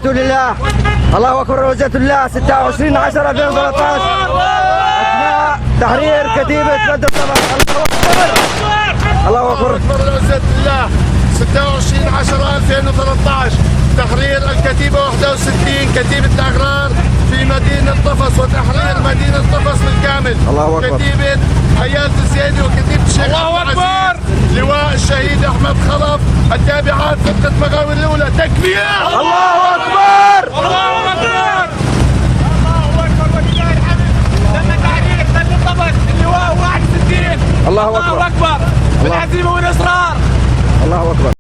رسول الله. الله اكبر وجهة الله. 26/10/2013 اثناء تحرير كتيبة بدر طبق. الله اكبر. الله اكبر وجهة الله. 26/10/2013 تحرير الكتيبة 61 كتيبة الأغرار في مدينة طفص وتحرير مدينة طفص بالكامل. الله أكبر. كتيبة حياة الزيادي وكتيبة الشيخ الله أكبر. لواء الشهيد أحمد خلف التابعات فرقة مغاوي الأولى. تكبير. الله اكبر. الله أكبر. الله أكبر ولله الحمد. تم تحرير بدر طبق اللواء 61. الله أكبر. الله أكبر. بالعزيمة والإصرار. الله اكبر.